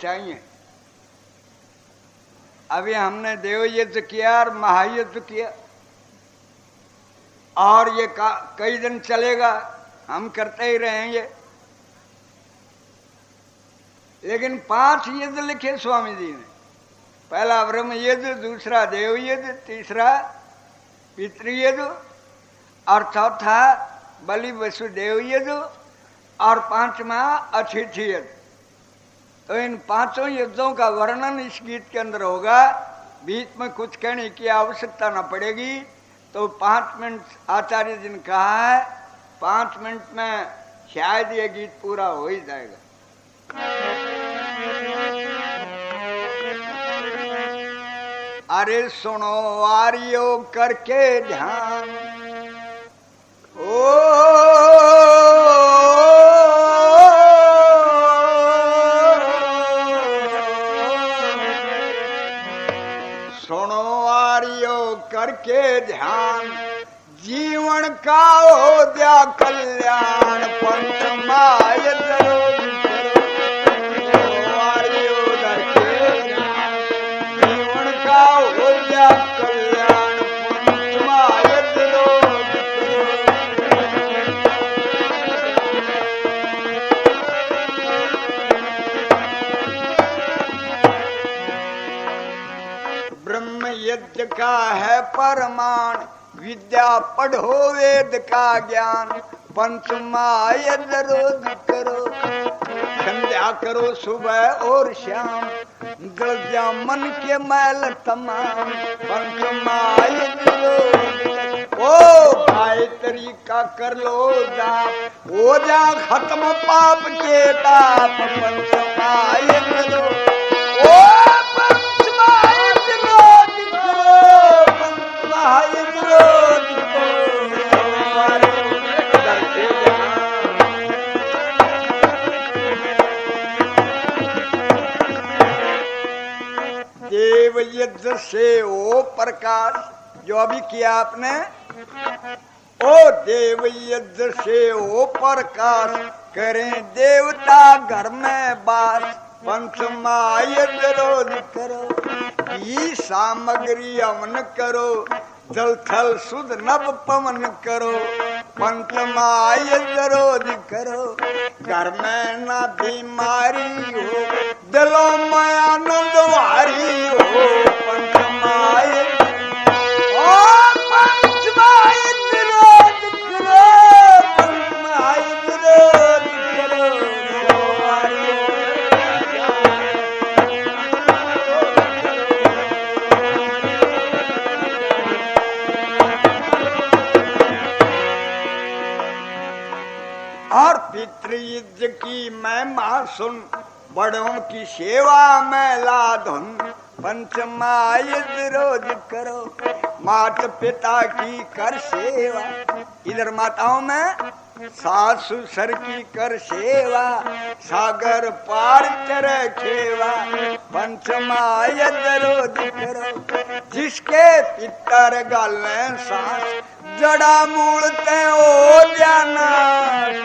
चाहिए। अभी हमने देव युद्ध किया और महायुद्ध किया, और ये कई दिन चलेगा, हम करते ही रहेंगे। लेकिन 5 युद्ध लिखे स्वामी जी ने। पहला ब्रह्म युद्ध, दूसरा देव युद्ध, तीसरा पितृयुद्ध और चौथा बलि वसुदेव युद्ध और 5वां अतिथि युद्ध। तो इन 5 युद्धों का वर्णन इस गीत के अंदर होगा। बीच में कुछ कहने की आवश्यकता न पड़ेगी। तो 5 मिनट आचार्य जी ने कहा है, 5 मिनट में शायद ये गीत पूरा हो ही जाएगा। अरे सुनो आर्यो करके ध्यान, ओ सुनो आर्यो करके ध्यान, जीवन का हो दिया कल्याण, पंचमाय हो गया कल्याण, पंचमाय ब्रह्म यज्ञ का है परमाण, विद्या पढ़ो वेद का ज्ञान, पंचमाय रोज करो, संध्या करो सुबह और शाम, गल जा मन के मैल तमाम, पंचमाय ओ गायत्री का कर लो जाप, हो जा खत्म पाप के ताप, पंचमाय ओ पंचमाय रोज करो, पंचमाय रोज देव यज्ञ से ओ प्रकाश, जो अभी किया आपने, ओ देव यज्ञ से ओ प्रकाश, करें देवता घर में बास, पंचमाय रोज करो, ई सामग्री हवन करो, जल थल शुद्ध नभ पवन करो, पंचमाय रोज करो, घर में ना बीमारी हो, दिलों में आनंद वारी हो, पंचमाय ओ पंचमाय रोज करो, पंचमाय रोज करो, और पितृयज्ञ की महिमा सुन, बड़ों की सेवा में लाधुन, पंचमाय रोज करो, मात पिता की कर सेवा, इधर माताओं में सास ससुर की कर सेवा, सागर पार चरे खेवा, पंचमाय रोज करो, जिसके पितर गालें सांस, जड़ा मूल ते ओ जाना,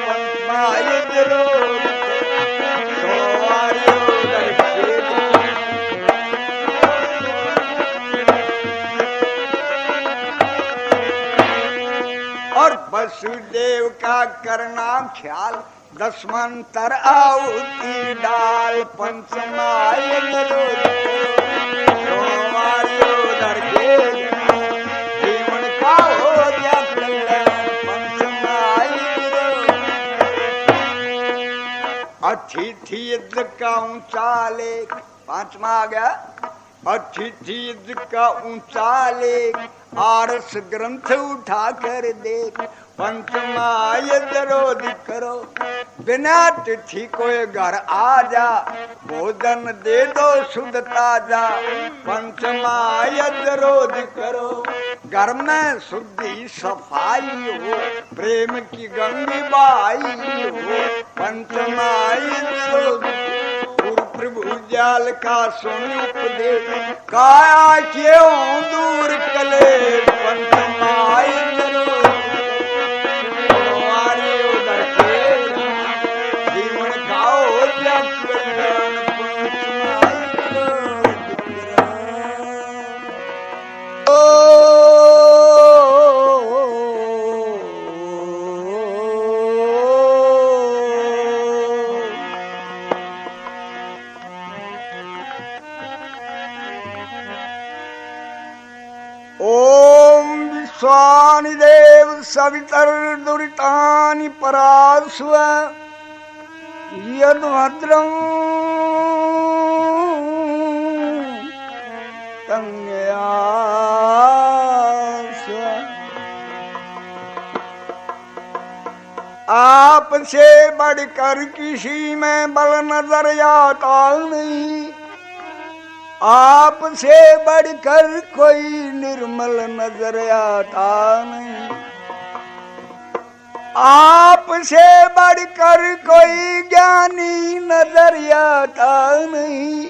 पंचमाय रोज और वसुदेव का करना ख्याल, 10 मंत्र आहुति डाल, पंचमाय रोज जीवन का हो गया कल्याण, पंचमाय अतिथि यज्ञ का ऊंचा लेख, 5वां आ गया। अतिथि यज्ञ का ऊंचा लेख, आरस ग्रंथ उठा कर देख, पंचमाय रोज करो, बिना तिथि कोई घर आ जा, भोजन दे दो शुद्ध ताजा, पंचमाय रोज करो, घर में शुद्धि सफाई हो, प्रेम की गंगी बाई हो, पंचमाय रोज प्रभु जाल का सुन उपदेश, काया क्यों दूर कले, पंचमाय जीवन खाओ जग स्वानि देव सवितर्दुरितानि परास्व यद्भद्रं तन्यास्व। आपसे बढ़कर किसी में बल नजर आता नहीं, आपसे बढ़कर कोई निर्मल नजर आता नहीं, आपसे बढ़कर कोई ज्ञानी नजर आता नहीं,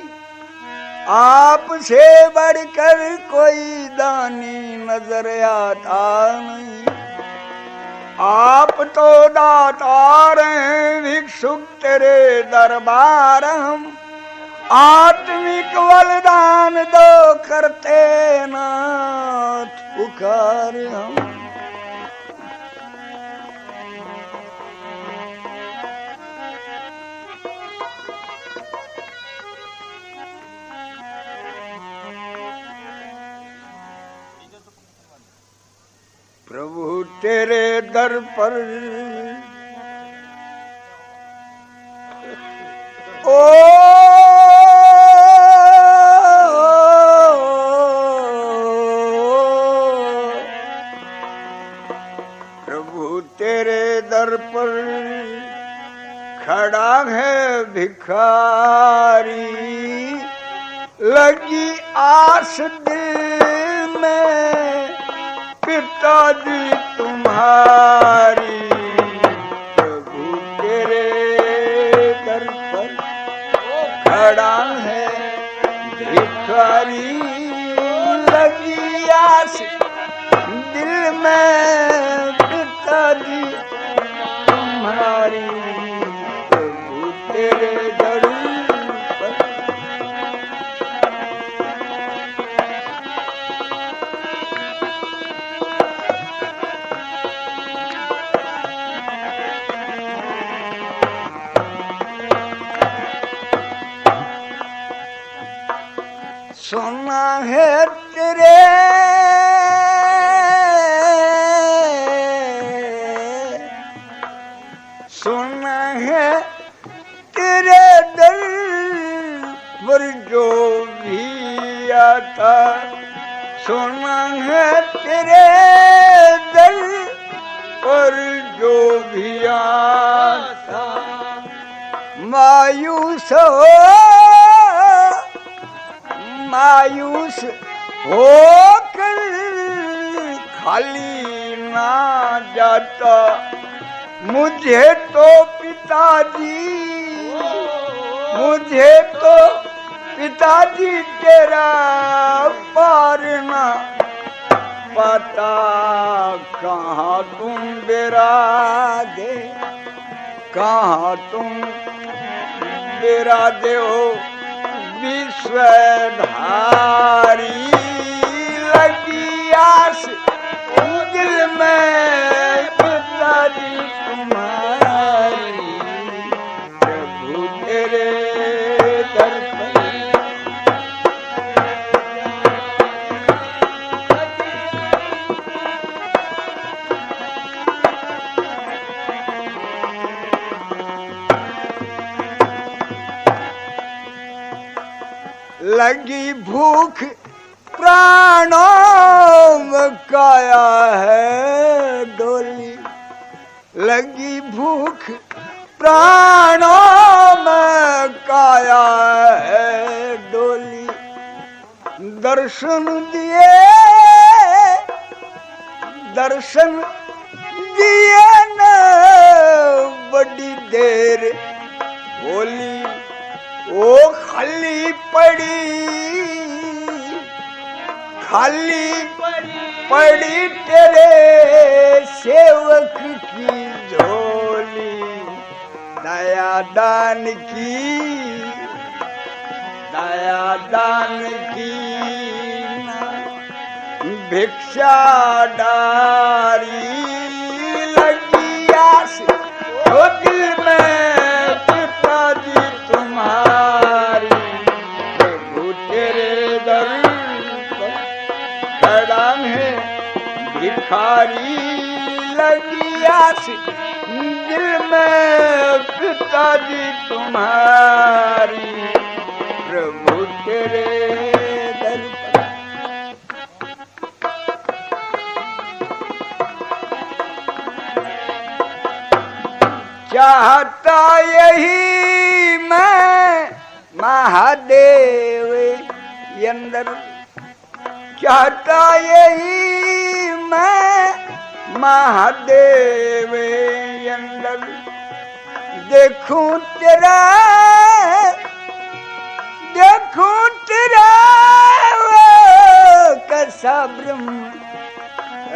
आपसे बढ़कर कोई दानी नजर आता नहीं। आप तो दातार हैं, भिक्षुक तेरे दरबार हम, आत्मिक बलिदान दो करते नाथ पुकार हम। प्रभु तेरे दर पर ओ प्रभु तेरे दर पर खड़ा है भिखारी, लगी आस दिल में पिताजी तुम्हारी। प्रभु तेरे दर पर खड़ा है भिखारी, लगी आस दिल में पिताजी तुम्हारी। प्रभु तेरे दर पर सुना है तेरे सुना है तेरे दर पर जो भी आता, सुना है तेरे दर पर जो भी आता, मायूस होकर खाली ना जाता। मुझे तो पिताजी तेरा पार ना पता, कहाँ तुम बिरादे, कहाँ तुम बिरादे हो विश्वधारी। लगी आस दिल में पिताजी तुम्हारी, प्रभु तेरे दर पर लगी भूख प्राणों में काया है डोली, लगी भूख प्राणों में काया है डोली। दर्शन दिए न बड़ी देर बोली, ओ खाली पड़ी तेरे सेवक की झोली। दया दान की भिक्षा डारी। लगी आस तो दिल में पिताजी तुम्हारी, प्रभु तेरे दर पर खड़ा है भिखारी। भिखारी लगी आस दिल में पिताजी तुम्हारी, प्रभु तेरे दर पर। चाहता यही मैं महादेव अंदर, चाहता यही मैं महादेव अंदर, देखूं तेरा कैसा ब्रह्म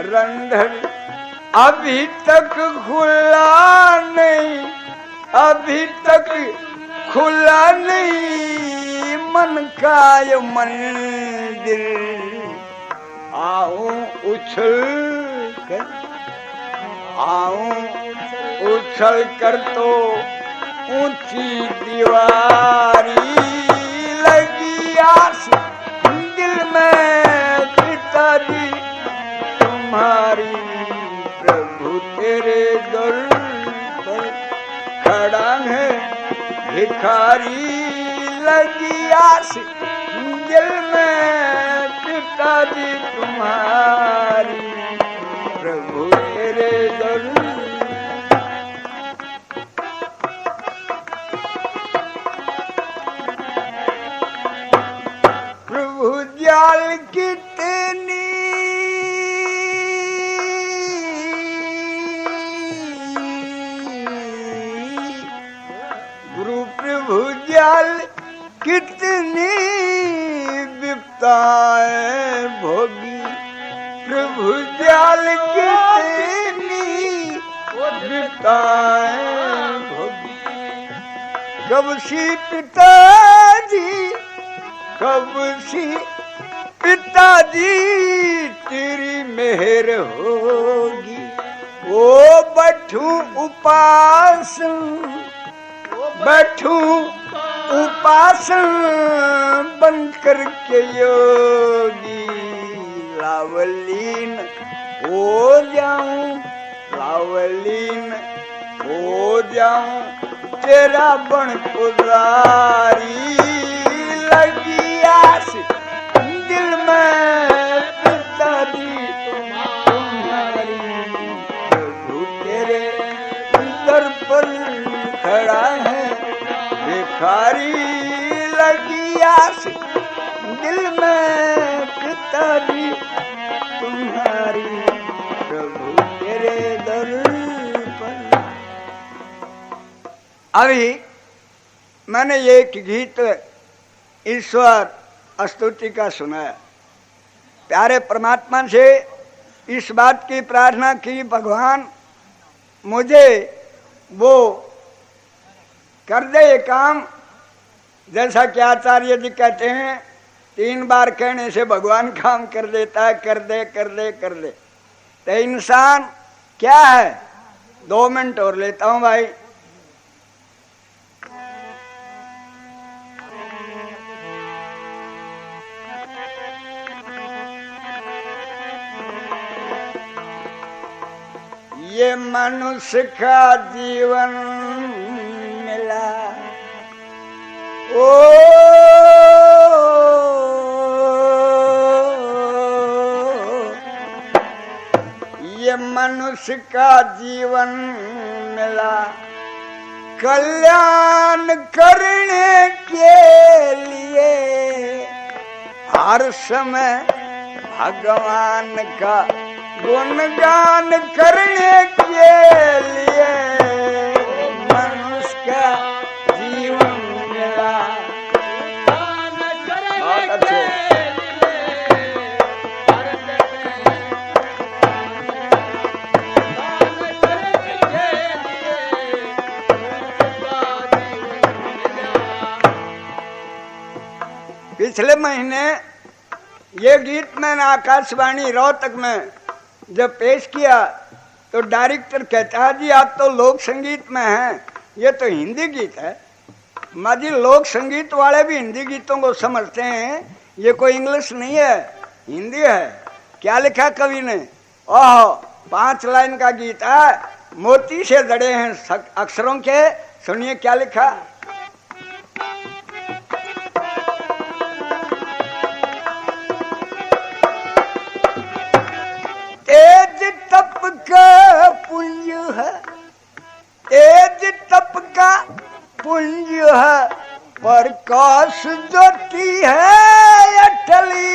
रंधर, अभी तक खुला नहीं, अभी तक खुला नहीं मन का ये मंदिर, आऊं उछल कर तो ऊंची दीवारी लगी आस दिल में पिताजी तुम्हारी, प्रभु तेरे दर पर खड़ा है भिखारी लगी आस दिल में पिताजी तुम्हारी, प्रभु तेरे दर। प्रभु जाल कितनी भुजाल कितनी विपताएं भोगी, प्रभु जाल कितनी विपताएं भोगी, कब सी पिताजी तेरी मेहर होगी, ओ बैठूं उपासन बन करके योगी, लावलीन हो जाऊं तेरा बन पुजारी लगी आस दिल में पिताजी तुम्हारी, प्रभु तेरे दर पर खड़ा है भिखारी लगी आस दिल में पिताजी तुम्हारी, प्रभु तेरे दर पर। अभी मैंने एक गीत ईश्वर स्तुति का सुनाया, प्यारे परमात्मा से इस बात की प्रार्थना की, भगवान मुझे वो कर दे ये काम, जैसा कि आचार्य जी कहते हैं 3 बार कहने से भगवान काम कर देता है, कर दे। तो इंसान क्या है, 2 मिनट और लेता हूं भाई। ये मनुष्य का जीवन मिला, ओ ये मनुष्य का जीवन मिला, कल्याण करने के लिए हर समय भगवान का गुणगान करने के लिए मनुष्य का जीवन मिला। बहुत अच्छे। पिछले महीने ये गीत मैंने आकाशवाणी रोहतक में जब पेश किया तो डायरेक्टर कहता है जी आप तो लोक संगीत में हैं, ये तो हिंदी गीत है। माजी लोक संगीत वाले भी हिंदी गीतों को समझते हैं, ये कोई इंग्लिश नहीं है, हिंदी है। क्या लिखा कवि ने, ओह 5 लाइन का गीत है, मोती से जड़े हैं अक्षरों के। सुनिए क्या लिखा। तेज तप का पुंज है, तेज तप का पुंज है, प्रकाश ज्योति है अटली।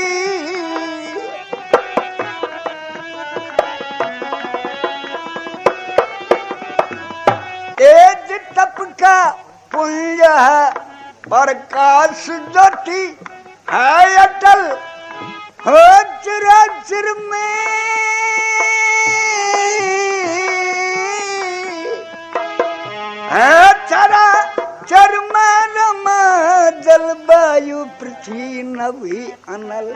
तेज तप का पुंज है, प्रकाश ज्योति है अटल। हो चराचर में है चराचर में रमा जलवायु पृथ्वी नभी अनल।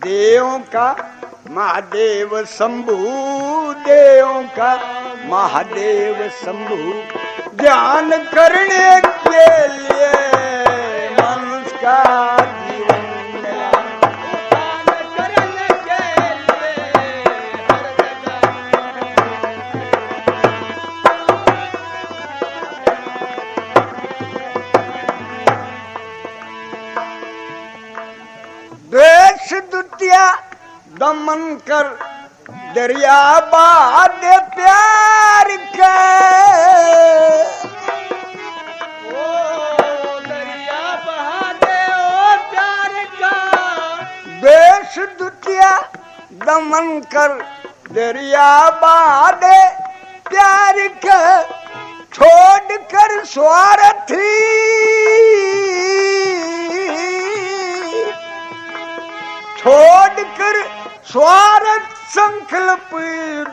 देवों का महादेव शंभु, देवों का महादेव शंभु, ध्यान करने के लिए मनुष्य का जीवन मिला। ध्यान करने के लिए द्वेष द्वितीया दमन कर, दरिया बाद प्यार का। ओ दरिया बहा दे ओ प्यार का। द्वेष द्वितीया दमन कर, दरिया बाद प्यार का। छोड़ कर स्वार्थी, छोड़ कर स्वार्थ संकल्प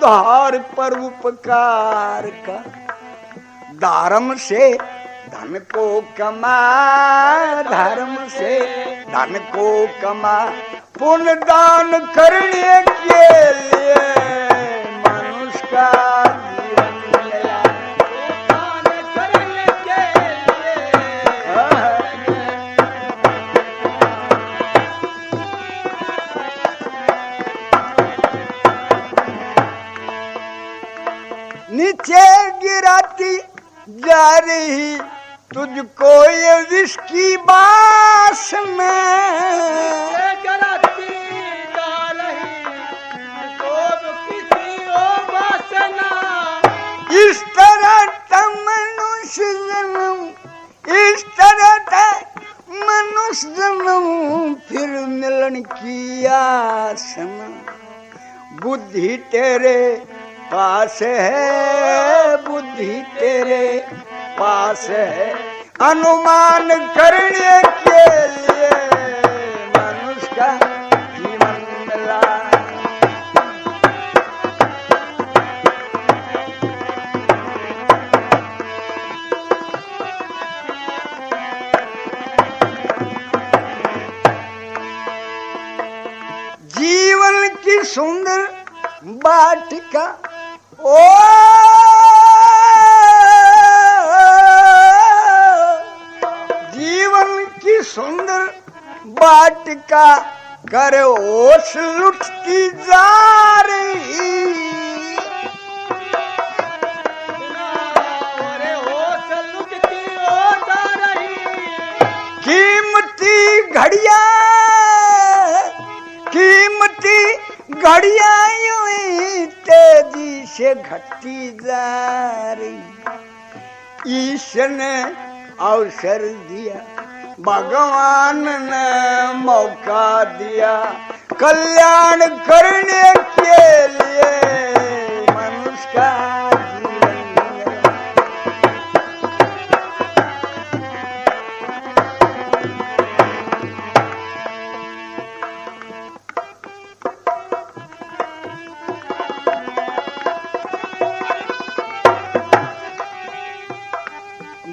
धार पर उपकार का। धर्म से धन को कमा, धर्म से धन को कमा, पुण्य दान करने के लिए मनुष्य का जीवन मिला। दान करने के लिए नीचे गिराती जा रही तुझको ये जिसकी वासना। गिराती जा रही तुझको किसी और वासना। इस तरह था मनुष्य जन्म, इस तरह था मनुष्य जन्म, फिर मिलन की आसना। बुद्धि तेरे पास है, बुद्धि तेरे पास है, अनुमान करने के लिए मनुष्य का जीवन मिला। जीवन की सुंदर वाटिका, ओ जीवन की सुंदर वाटिका कर ओस लुटती जा रही। कीमती घड़िया, कीमती घड़िया यूं ही तेजी से घटती जा रही। ईश्वर ने अवसर दिया, भगवान ने मौका दिया, कल्याण करने के लिए मनुष्य का जीवन मिला।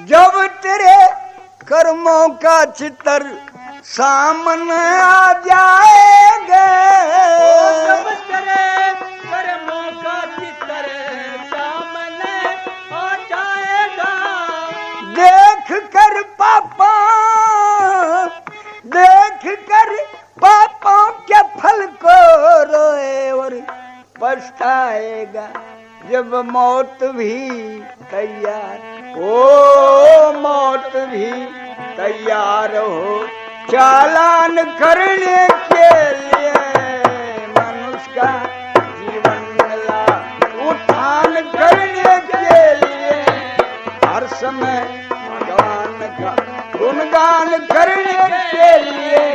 जब तेरे कर्मों का चित्र सामने आ जाएगा, जब तेरे कर्मों का चित्र सामने आ जाएगा, देख कर पापा, देख कर पापों के फल को रोए और जाएगा जब मौत भी तैयार। ओ मौत भी तैयार हो चालान करने के लिए, मनुष्य का जीवन मिला उठान करने के लिए, हर समय भगवान का गुणगान करने के लिए।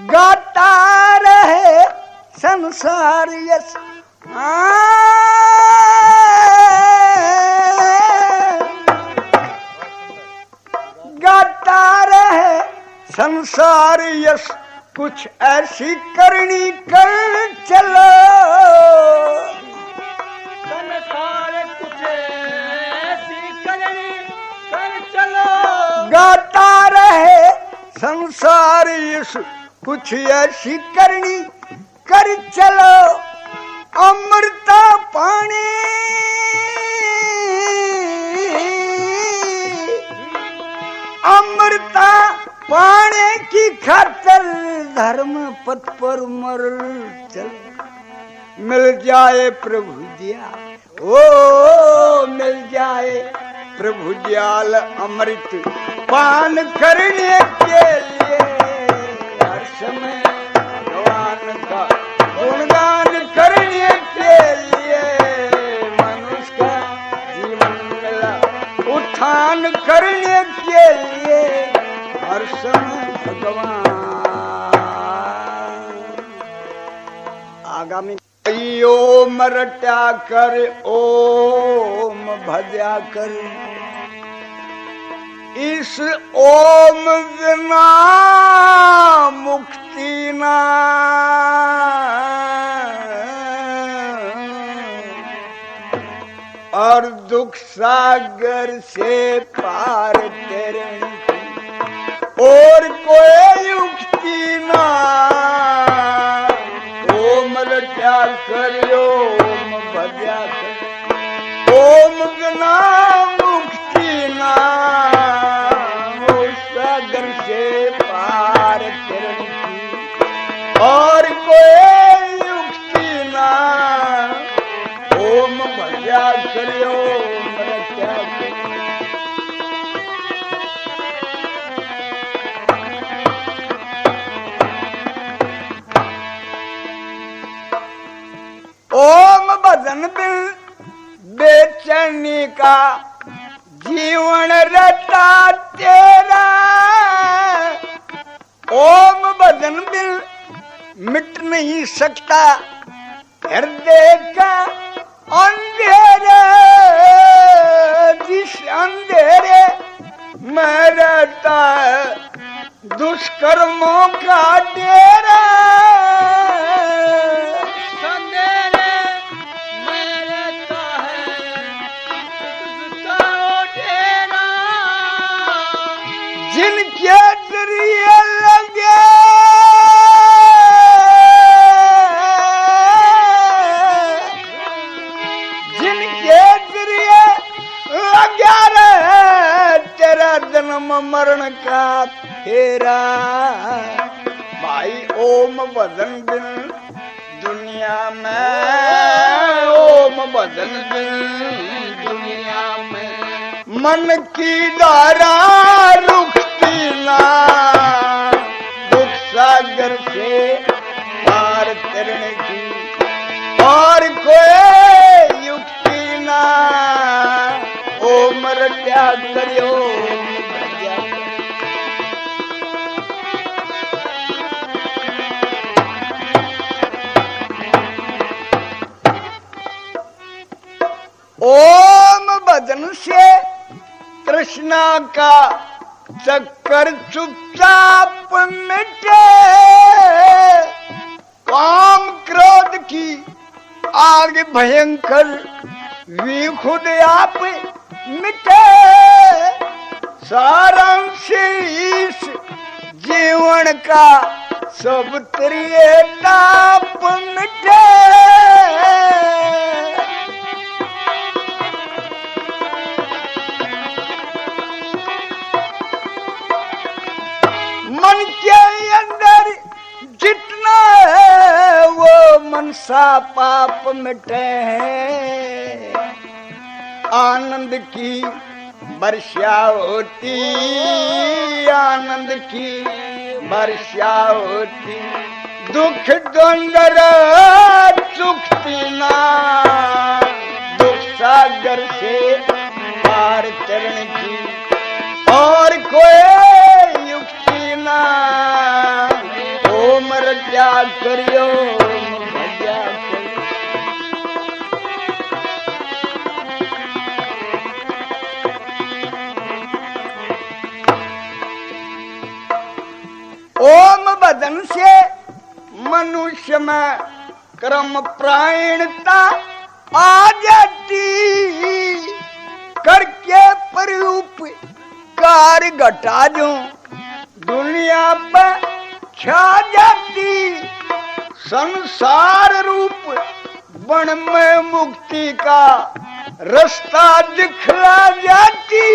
गाता रहे संसार यश, गाता रहे संसार यश, कुछ ऐसी करनी कर चलो। संसार कुछ ऐसी करनी कर चलो, गाता रहे संसार यश, कुछ ऐसी करनी कर चलो। अमृता पानी अमृता पाने की खातिर धर्म पथ पर मर चल। मिल जाए प्रभु दिया, ओ मिल जाए प्रभु दयाल अमृत पान करने के लिए, हर समय भगवान का गुणगान करने के लिए, मनुष्य का जीवन मिला उत्थान करने के लिए, हर समय भगवान। आगामी ओम रट्या कर, ओम भजा कर, इस ओम बिना मुक्ति ना। और दुख सागर से पार तैरने की और कोई युक्ति ना। ओम रट्या कर, ओम भजा कर, ओम बिना मुक्ति ना। सागर से पार तैरने की और कोई युक्ति ना। ओम भजा कर, ओम रट्या कर। ओम भजन बिन बेचैनी का जीवन रटा तेरा। ओम भजन बिन मिट नहीं सकता हृदय का अंधेरे। जिस अंधेरे में रहता है दुष्कर्मों का डेरा। जिनके जरिए लगे लगा रहे तेरा जन्म मरण का फेरा। भाई ओम भजन बिन दुनिया में, ओम भजन बिन दुनिया में मन की धारा रुकती ना। दुख सागर से पार तैरने की और कोई युक्ति ना। ओम रट्या करियो, भजा ओम भजन से कृष्णा का चक्कर चुपचाप मिटे। काम क्रोध की आग भयंकर भी खुद आप मिटे। सारांश इस जीवन का सब तेरे ताप मिटे। मनसा पाप मिटे आनंद की वर्षा होती आनंद की वर्षा होती दुख द्वंद्व चुकती ना दुख सागर से पार चरण की और कोई युक्ति ना ओम रजा करियो भजा करियो। ओम बदन से मनुष्य में कर्म प्रायणता आ जाती करके परोपकार घटा दूं दुनिया पर छा जाती संसार रूप वन में मुक्ति का रास्ता दिखला जाती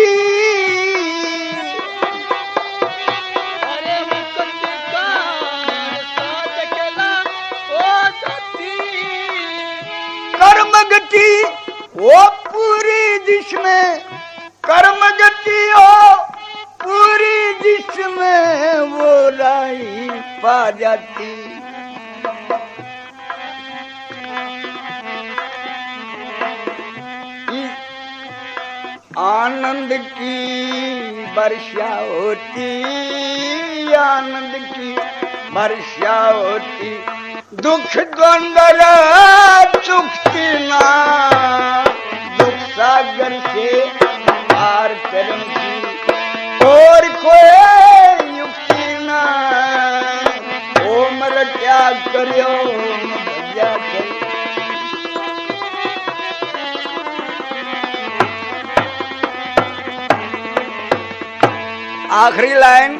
कर्म गति वो पूरी जिसमें कर्म गति हो पूरी जिसमें वो राही पा जाती आनंद की वर्षा होती आनंद की वर्षा होती दुख द्वंद्व चुकती ना दुख सागर से पार चरण की और कोई युक्ति ना ओम रट्या करियो भजा करियो। आखिरी लाइन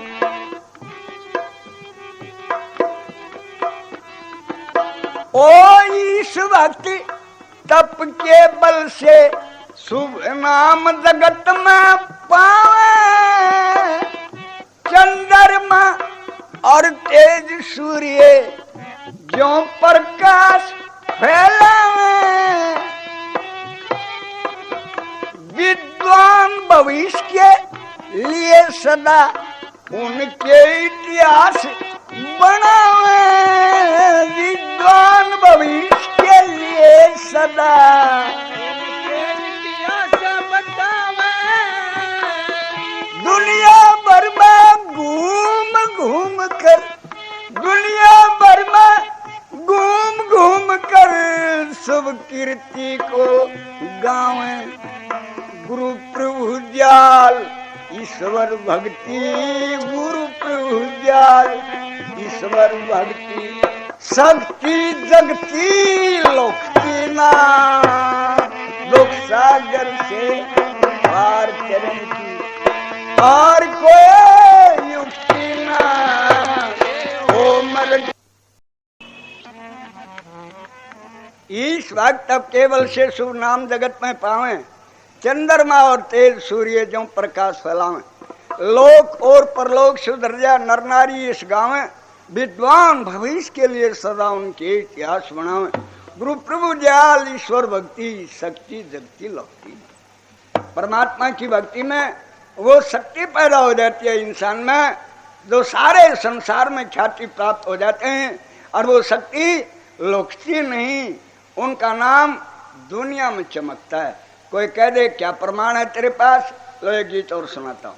ओ इस वक्त तप के बल से शुभ नाम जगत में पावे चंद्रमा और तेज सूर्य जो प्रकाश फैलावे विद्वान भविष्य के लिए सदा उनके इतिहास बनावे विद्वान भविष्य के लिए सदा दुनिया भर में घूम कर दुनिया भर में घूम कर सब कीर्ति को गावे गुरु प्रभु दयाल ईश्वर भक्ति गुरु प्रभु दयाल ईश्वर भक्ति शक्ति जगती लोकती ना दुख सागर से पार चरण की और कोई युक्ति ना ओम इस वक्त अब केवल से शुभ नाम जगत में पावे चंद्रमा और तेज सूर्य जो प्रकाश फैलावे लोक और परलोक सुधर जा नर नारी इस गाँव विद्वान भविष्य के लिए सदा उनके इतिहास बनावे गुरु प्रभु दयाल ईश्वर भक्ति शक्ति जगती लौकती परमात्मा की भक्ति में वो शक्ति पैदा हो जाती है इंसान में जो सारे संसार में ख्याति प्राप्त हो जाते हैं और वो शक्ति लौकती नहीं उनका नाम दुनिया में चमकता है। कोई कह दे क्या प्रमाण है तेरे पास लो एक गीत और सुनाता हूं।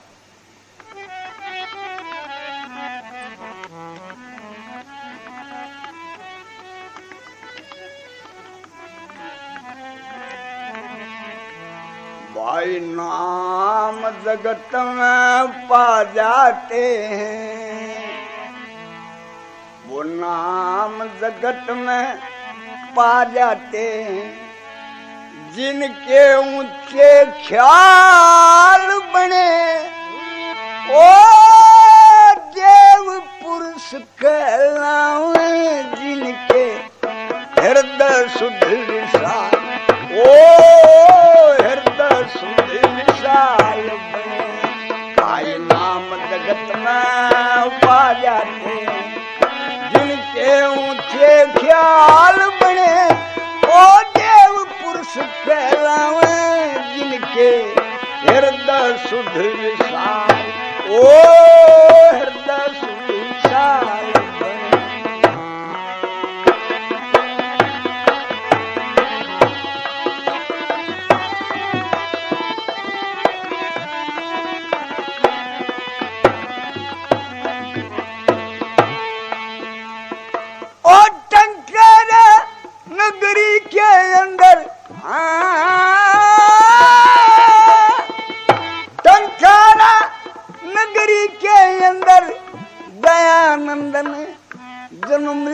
भाई नाम जगत में पा जाते हैं वो नाम जगत में पा जाते हैं जिनके ऊंचे ख्याल बने ओ देव पुरुष कहलावे जिनके हृदय शुद्ध विशाल ओ हृदय शुद्ध विशाल बने भाई नाम जगत में पा जाते जिनके ऊंचे ख्याल बने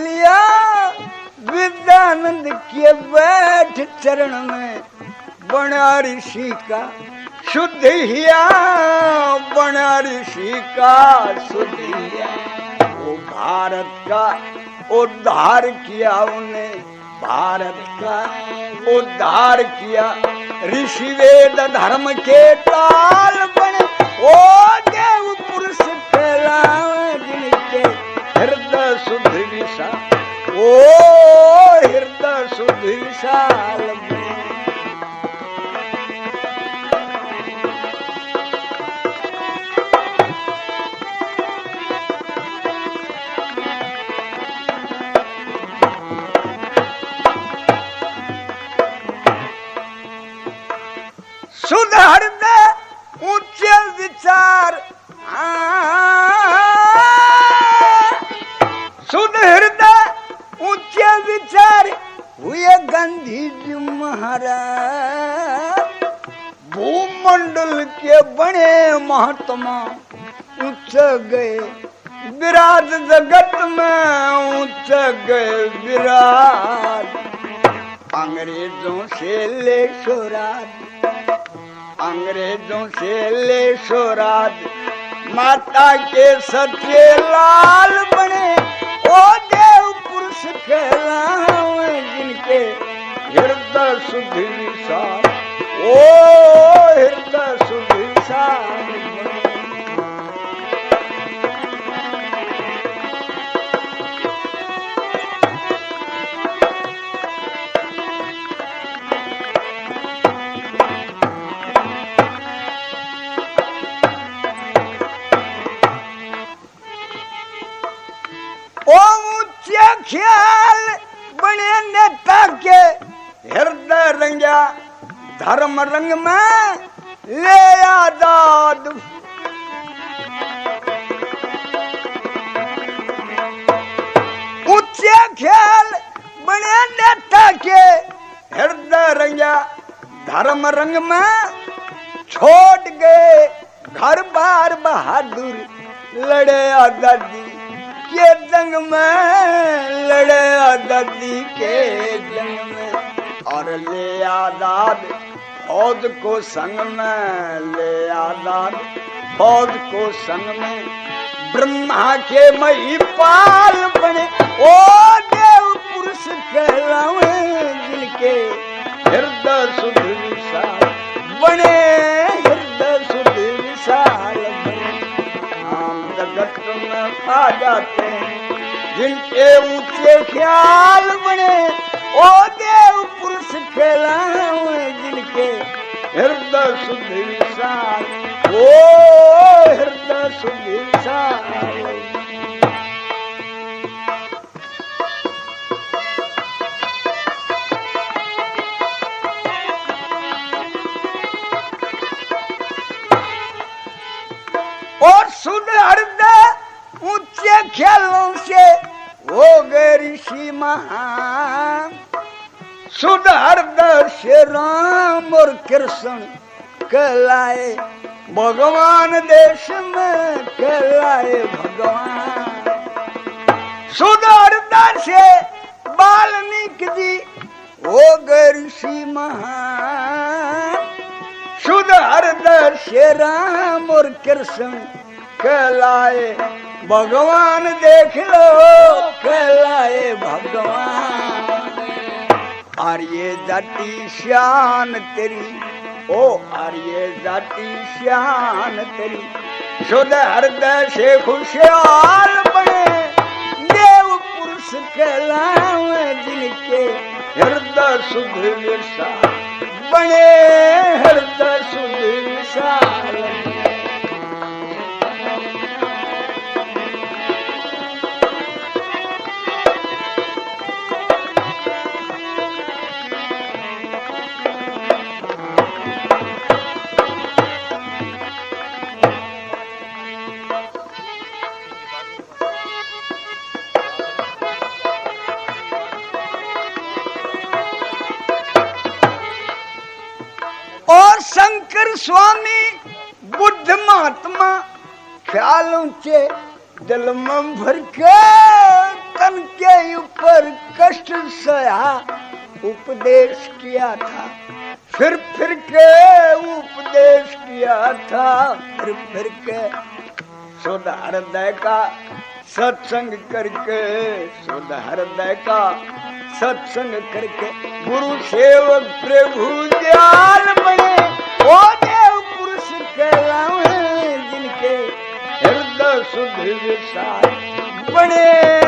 लिया विद्यानंद के बैठ चरण में बना ऋषि का शुद्ध हिया, बना ऋषि का शुद्ध हिया। वो भारत का उद्धार किया, उन्हें भारत का उद्धार किया। ऋषि वेद धर्म के ताल बने, ओ देव पुरुष कहलावे जिनके हृदय शुद्ध विशाल, ओ हृदय शुद्ध विशाल। शुद्ध हृदय ऊंचे विचार, शुद्ध हृदय ऊंचे विचार हुए गांधी जी महाराज। भूमंडल के बने महात्मा ऊंच गए विराज, जगत में ऊंच गए विराज। अंग्रेजों से ले स्वराज, अंग्रेजों से ले स्वराज, माता के सच्चे लाल बने, ओ देव पुरुष कहलावे जिनके हृदय शुद्ध विशाल, ओ हृदय शुद्ध विशाल। ख्याल बने नेता के हृदय रंगा, धर्म रंग में ले आजाद। ऊंचे ख्याल बने नेता के हृदय रंगा, धर्म रंग में छोड़ गए घर बार बहादुर, लड़े आजादी के जंग में, लड़े आजादी के जंग में। और ले आजाद फौज को संग में, ले आजाद फौज को संग में। ब्रह्मा के महिपाल बने, ओ देव पुरुष कहलावे जिनके हृदय शुद्ध विशाल बने, हृदय शुद्ध विशाल बने। हम जगत में पा जाते हैं जिनके ऊंचे ख्याल बने, ओ देव पुरुष कहलावे जिनके हृदय शुद्ध विशाल, ओ हृदय शुद्ध विशाल। और शुद्ध हृदय ऊंचे ख्यालों से हो गए ऋषि महान। शुद्ध हृदय से राम और कृष्ण कहलाए भगवान, देश में कहलाए भगवान। शुद्ध हृदय से वाल्मीकि जी हो गए ऋषि महान। शुद्ध हृदय से राम और कृष्ण कहलाए भगवान, देख लो कहलाए भगवान। आर्य जाति शान तेरी, ओ आर्य जाति शान तेरी। शुद्ध हृदय से खुशहाल बने, देव पुरुष कहलावे जिनके हृदय शुद्ध विशाल बने, हृदय शुद्ध विशाल। और शंकर स्वामी बुद्ध महात्मा ख्यालों से दिल में भर के तन के ऊपर कष्ट सहा, उपदेश किया था, फिर के उपदेश किया था, फिर के सुधार हृदय का सत्संग करके, सुधार हृदय का सत्संग करके, गुरु सेवक प्रभु दयाल बने, ओ देव पुरुष कहलावे, जिनके हृदय शुद्ध विशाल बने।